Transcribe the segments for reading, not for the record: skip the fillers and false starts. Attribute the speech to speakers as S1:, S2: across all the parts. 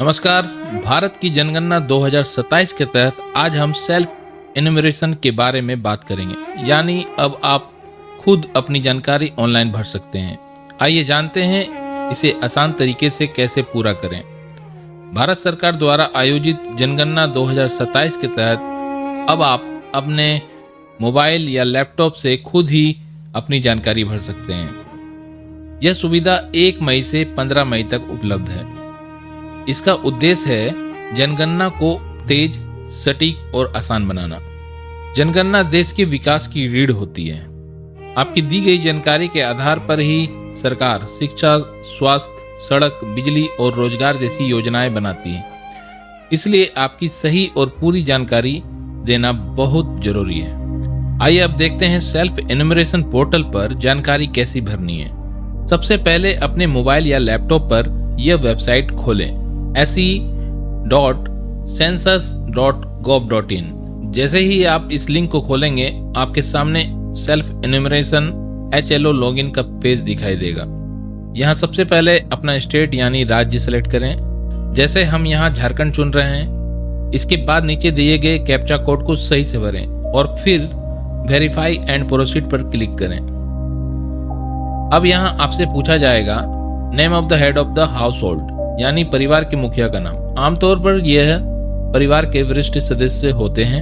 S1: नमस्कार। भारत की जनगणना 2027 के तहत आज हम सेल्फ एनुमरेशन के बारे में बात करेंगे, यानी अब आप खुद अपनी जानकारी ऑनलाइन भर सकते हैं। आइए जानते हैं इसे आसान तरीके से कैसे पूरा करें। भारत सरकार द्वारा आयोजित जनगणना 2027 के तहत अब आप अपने मोबाइल या लैपटॉप से खुद ही अपनी जानकारी भर सकते हैं। यह सुविधा 1 मई से 15 मई तक उपलब्ध है। इसका उद्देश्य है जनगणना को तेज, सटीक और आसान बनाना। जनगणना देश के विकास की रीढ़ होती है। आपकी दी गई जानकारी के आधार पर ही सरकार शिक्षा, स्वास्थ्य, सड़क, बिजली और रोजगार जैसी योजनाएं बनाती है। इसलिए आपकी सही और पूरी जानकारी देना बहुत जरूरी है। आइए अब देखते हैं सेल्फ एनुमरेशन पोर्टल पर जानकारी कैसी भरनी है। सबसे पहले अपने मोबाइल या लैपटॉप पर यह वेबसाइट खोलें, se.census.gov.in। जैसे ही आप इस लिंक को खोलेंगे, आपके सामने सेल्फ एनुमरेशन HLO लॉगिन का पेज दिखाई देगा। यहाँ सबसे पहले अपना स्टेट यानी राज्य सेलेक्ट करें। जैसे हम यहाँ झारखंड चुन रहे हैं, इसके बाद नीचे दिए गए कैप्चा कोड को सही से भरें और फिर वेरीफाई एंड प्रोसीड पर क्लिक करें। अब यहाँ आपसे पूछा जाएगा name of the head of the house hold, यानी परिवार के मुखिया का नाम। आमतौर पर यह परिवार के वरिष्ठ सदस्य होते हैं।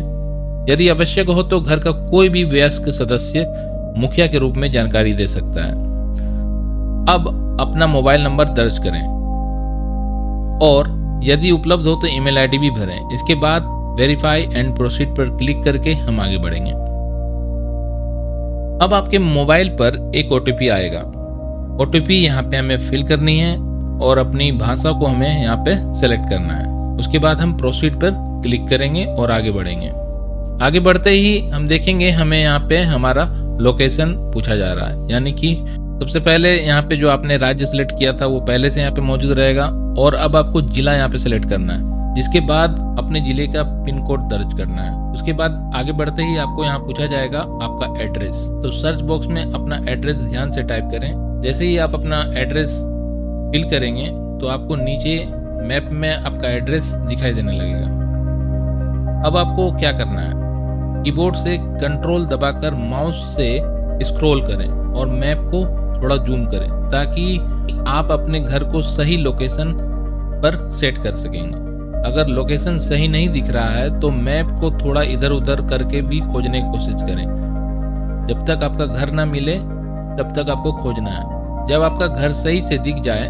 S1: यदि आवश्यक हो तो घर का कोई भी वयस्क सदस्य मुखिया के रूप में जानकारी दे सकता है। अब अपना मोबाइल नंबर दर्ज करें और यदि उपलब्ध हो तो ईमेल आईडी भी भरें। इसके बाद वेरीफाई एंड प्रोसीड पर क्लिक करके हम आगे बढ़ेंगे। अब आपके मोबाइल पर एक OTP आएगा। OTP यहाँ पे हमें फिल करनी है और अपनी भाषा को हमें यहाँ पे सेलेक्ट करना है। उसके बाद हम प्रोसीड पर क्लिक करेंगे और आगे बढ़ेंगे। आगे बढ़ते ही हम देखेंगे हमें यहाँ पे हमारा लोकेशन पूछा जा रहा है, यानी कि सबसे पहले यहाँ पे जो आपने राज्य सेलेक्ट किया था वो पहले से यहाँ पे मौजूद रहेगा और अब आपको जिला यहाँ पे सेलेक्ट करना है। जिसके बाद अपने जिले का पिन कोड दर्ज करना है। उसके बाद आगे बढ़ते ही आपको यहाँ पूछा जाएगा आपका एड्रेस। तो सर्च बॉक्स में अपना एड्रेस ध्यान से टाइप करें। जैसे ही आप अपना एड्रेस फिल करेंगे तो आपको नीचे मैप में आपका एड्रेस दिखाई देने लगेगा। अब आपको क्या करना है, कीबोर्ड से कंट्रोल दबाकर माउस से स्क्रॉल करें और मैप को थोड़ा जूम करें ताकि आप अपने घर को सही लोकेशन पर सेट कर सकेंगे। अगर लोकेशन सही नहीं दिख रहा है तो मैप को थोड़ा इधर उधर करके भी खोजने की कोशिश करें। जब तक आपका घर ना मिले तब तक आपको खोजना है। जब आपका घर सही से दिख जाए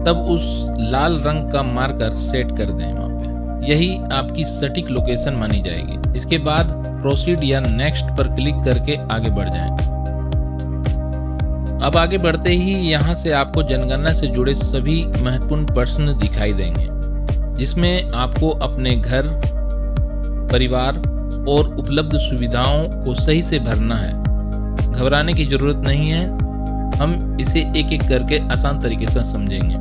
S1: तब उस लाल रंग का मार्कर सेट कर दें वहां पे। यही आपकी सटीक लोकेशन मानी जाएगी। इसके बाद प्रोसीड या नेक्स्ट पर क्लिक करके आगे बढ़ जाएं। अब आगे बढ़ते ही यहाँ से आपको जनगणना से जुड़े सभी महत्वपूर्ण प्रश्न दिखाई देंगे, जिसमें आपको अपने घर, परिवार और उपलब्ध सुविधाओं को सही से भरना है। घबराने की जरूरत नहीं है, हम इसे एक एक करके आसान तरीके से समझेंगे।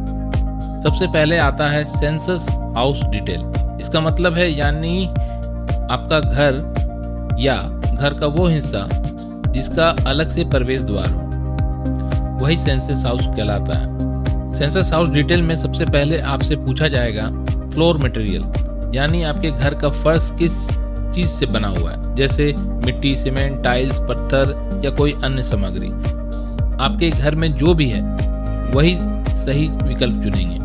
S1: सबसे पहले आता है सेंसस हाउस डिटेल। इसका मतलब है यानी आपका घर या घर का वो हिस्सा जिसका अलग से प्रवेश द्वार हो, वही सेंसस हाउस कहलाता है। सेंसस हाउस डिटेल में सबसे पहले आपसे पूछा जाएगा फ्लोर मटेरियल, यानी आपके घर का फर्श किस चीज से बना हुआ है, जैसे मिट्टी, सीमेंट, टाइल्स, पत्थर या कोई अन्य सामग्री। आपके घर में जो भी है वही सही विकल्प चुनेंगे।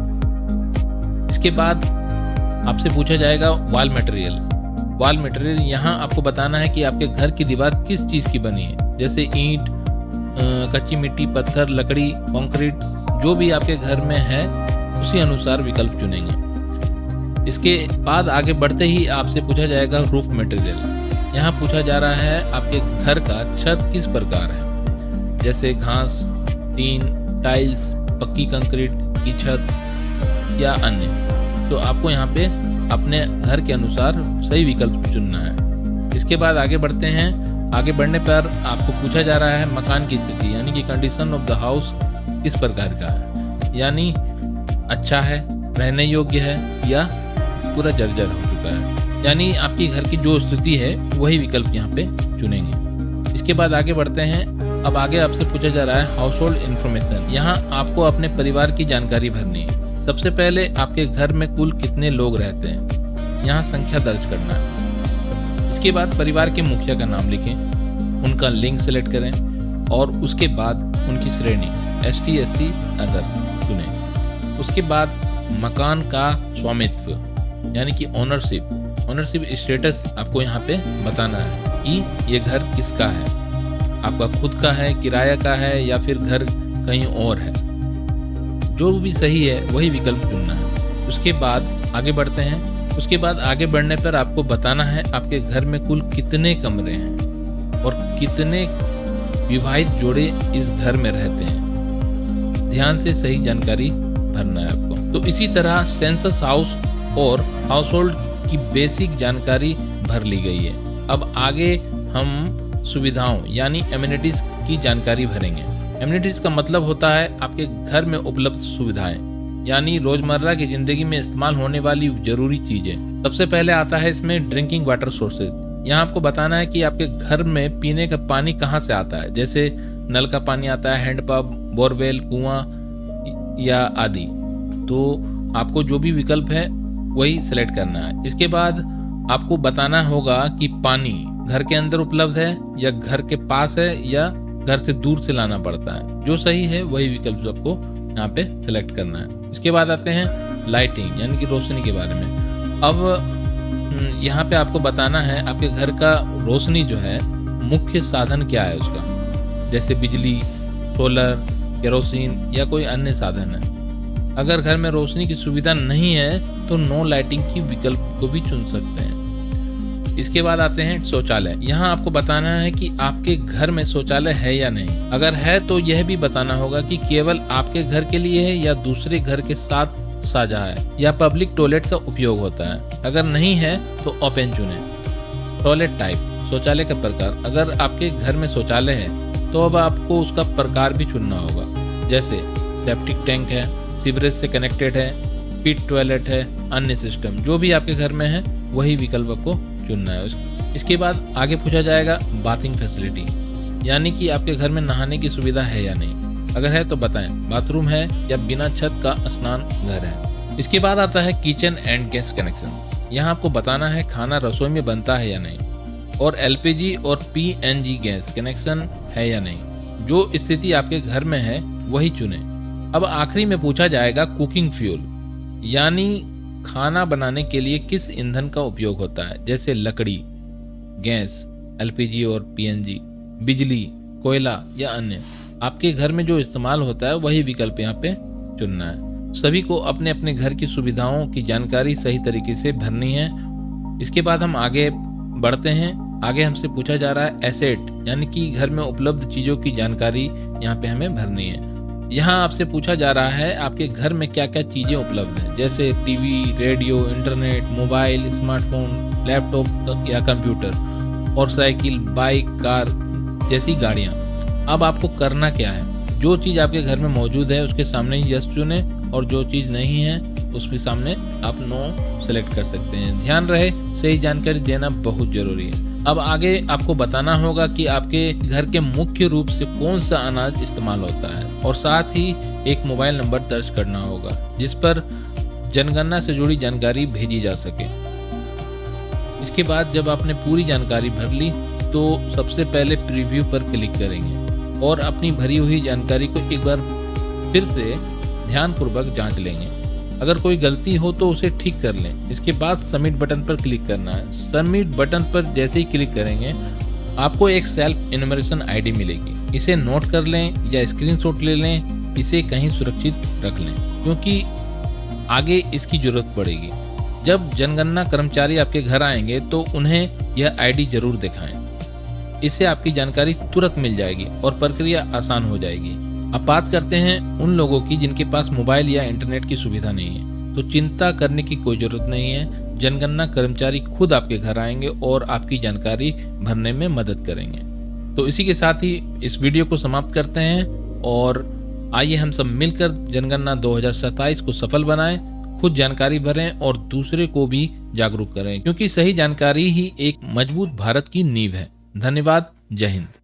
S1: इसके बाद आपसे पूछा जाएगा वॉल मटेरियल। वॉल मटेरियल यहाँ आपको बताना है कि आपके घर की दीवार किस चीज की बनी है, जैसे ईंट, कच्ची मिट्टी, पत्थर, लकड़ी, कंक्रीट, जो भी आपके घर में है उसी अनुसार विकल्प चुनेंगे। इसके बाद आगे बढ़ते ही आपसे पूछा जाएगा रूफ मटेरियल। यहाँ पूछा जा रहा है आपके घर का छत किस प्रकार है, जैसे घास, टीन, टाइल्स, पक्की कंक्रीट की छत या अन्य। तो आपको यहाँ पे अपने घर के अनुसार सही विकल्प चुनना है। इसके बाद आगे बढ़ते हैं। आगे बढ़ने पर आपको पूछा जा रहा है मकान की स्थिति, यानी कि कंडीशन ऑफ द हाउस किस प्रकार का है, यानी अच्छा है, रहने योग्य है या पूरा जर्जर हो चुका है। यानी आपकी घर की जो स्थिति है वही विकल्प यहाँ पे चुनेंगे। इसके बाद आगे बढ़ते हैं। अब आगे आपसे पूछा जा रहा है हाउस होल्ड इन्फॉर्मेशन। यहाँ आपको अपने परिवार की जानकारी भरनी है। सबसे पहले आपके घर में कुल कितने लोग रहते हैं, यहाँ संख्या दर्ज करना है। इसके बाद परिवार के मुखिया का नाम लिखें, उनका लिंग सेलेक्ट करें और उसके बाद उनकी श्रेणी ST SC अदर चुनें। उसके बाद मकान का स्वामित्व यानी कि ओनरशिप स्टेटस आपको यहाँ पे बताना है कि ये घर किसका है, आपका खुद का है, किराया का है या फिर घर कहीं और है। जो भी सही है वही विकल्प चुनना है। उसके बाद आगे बढ़ते हैं। उसके बाद आगे बढ़ने पर आपको बताना है आपके घर में कुल कितने कमरे हैं और कितने विवाहित जोड़े इस घर में रहते हैं। ध्यान से सही जानकारी भरना है आपको। तो इसी तरह सेंसस हाउस और हाउस होल्ड की बेसिक जानकारी भर ली गई है। अब आगे हम सुविधाओं यानी एमिनिटीज की जानकारी भरेंगे। एमिनिटीज का मतलब होता है आपके घर में उपलब्ध सुविधाएं यानी रोजमर्रा की जिंदगी में इस्तेमाल होने वाली जरूरी चीजें। सबसे पहले आता है इसमें ड्रिंकिंग वाटर सोर्सेज। यहाँ आपको बताना है कि आपके घर में पीने का पानी कहाँ से आता है, जैसे नल का पानी आता है, हैंडपंप, बोरवेल, कुआं या आदि। तो आपको जो भी विकल्प है वही सिलेक्ट करना है। इसके बाद आपको बताना होगा कि पानी घर के अंदर उपलब्ध है या घर के पास है या घर से दूर से लाना पड़ता है। जो सही है वही विकल्प आपको यहाँ पे सिलेक्ट करना है। इसके बाद आते हैं लाइटिंग यानी कि रोशनी के बारे में। अब यहाँ पे आपको बताना है आपके घर का रोशनी जो है मुख्य साधन क्या है उसका, जैसे बिजली, सोलर, केरोसिन या कोई अन्य साधन है। अगर घर में रोशनी की सुविधा नहीं है तो नो लाइटिंग की विकल्प को भी चुन सकते हैं। इसके बाद आते हैं शौचालय। यहाँ आपको बताना है कि आपके घर में शौचालय है या नहीं। अगर है तो यह भी बताना होगा कि केवल आपके घर के लिए है या दूसरे घर के साथ साझा है या पब्लिक टॉयलेट का उपयोग होता है। अगर नहीं है तो ओपन चुनें। टॉयलेट टाइप, शौचालय का प्रकार। अगर आपके घर में शौचालय है तो अब आपको उसका प्रकार भी चुनना होगा, जैसे सेप्टिक टैंक है, सीवरेज से कनेक्टेड है, पिट टॉयलेट है, अन्य सिस्टम। जो भी आपके घर में है वही विकल्प आपको चुनना है। इसके बाद आगे पूछा जाएगा बाथिंग फैसिलिटी यानी कि आपके घर में नहाने की सुविधा है या नहीं। अगर है तो बताएं, बाथरूम है या बिना छत का स्नान घर है। इसके बाद आता है किचन एंड गैस कनेक्शन। यहाँ आपको बताना है खाना रसोई में बनता है या नहीं और LPG और PNG गैस कनेक्शन है या नहीं। जो स्थिति आपके घर में है वही चुने। अब आखिरी में पूछा जाएगा कुकिंग फ्यूल यानी खाना बनाने के लिए किस ईंधन का उपयोग होता है, जैसे लकड़ी, गैस, LPG और PNG, बिजली, कोयला या अन्य। आपके घर में जो इस्तेमाल होता है वही विकल्प यहाँ पे चुनना है। सभी को अपने अपने घर की सुविधाओं की जानकारी सही तरीके से भरनी है। इसके बाद हम आगे बढ़ते हैं। आगे हमसे पूछा जा रहा है एसेट यानी कि घर में उपलब्ध चीजों की जानकारी यहाँ पे हमें भरनी है। यहाँ आपसे पूछा जा रहा है आपके घर में क्या क्या चीजें उपलब्ध हैं, जैसे TV, radio, internet, mobile, smartphone, laptop या कंप्यूटर और साइकिल, बाइक, कार जैसी गाड़ियाँ। अब आपको करना क्या है, जो चीज आपके घर में मौजूद है उसके सामने यस चुने और जो चीज नहीं है उसके सामने आप नो सेलेक्ट कर सकते हैं। ध्यान रहे सही जानकारी देना बहुत जरूरी है। अब आगे आपको बताना होगा कि आपके घर के मुख्य रूप से कौन सा अनाज इस्तेमाल होता है और साथ ही एक मोबाइल नंबर दर्ज करना होगा जिस पर जनगणना से जुड़ी जानकारी भेजी जा सके। इसके बाद जब आपने पूरी जानकारी भर ली तो सबसे पहले प्रीव्यू पर क्लिक करेंगे और अपनी भरी हुई जानकारी को एक बार फिर से ध्यानपूर्वक जांच लेंगे। अगर कोई गलती हो तो उसे ठीक कर लें। इसके बाद सबमिट बटन पर क्लिक करना है। सबमिट बटन पर जैसे ही क्लिक करेंगे आपको एक सेल्फ इन्यूमरेशन ID मिलेगी। इसे नोट कर लें या स्क्रीनशॉट ले लें, इसे कहीं सुरक्षित रख लें क्योंकि आगे इसकी जरूरत पड़ेगी। जब जनगणना कर्मचारी आपके घर आएंगे तो उन्हें यह ID जरूर दिखाएं। इससे आपकी जानकारी तुरंत मिल जाएगी और प्रक्रिया आसान हो जाएगी। अब बात करते हैं उन लोगों की जिनके पास मोबाइल या इंटरनेट की सुविधा नहीं है। तो चिंता करने की कोई जरूरत नहीं है। जनगणना कर्मचारी खुद आपके घर आएंगे और आपकी जानकारी भरने में मदद करेंगे। तो इसी के साथ ही इस वीडियो को समाप्त करते हैं और आइए हम सब मिलकर जनगणना 2027 को सफल बनाएं, खुद जानकारी भरें और दूसरे को भी जागरूक करें क्योंकि सही जानकारी ही एक मजबूत भारत की नींव है। धन्यवाद। जय हिंद।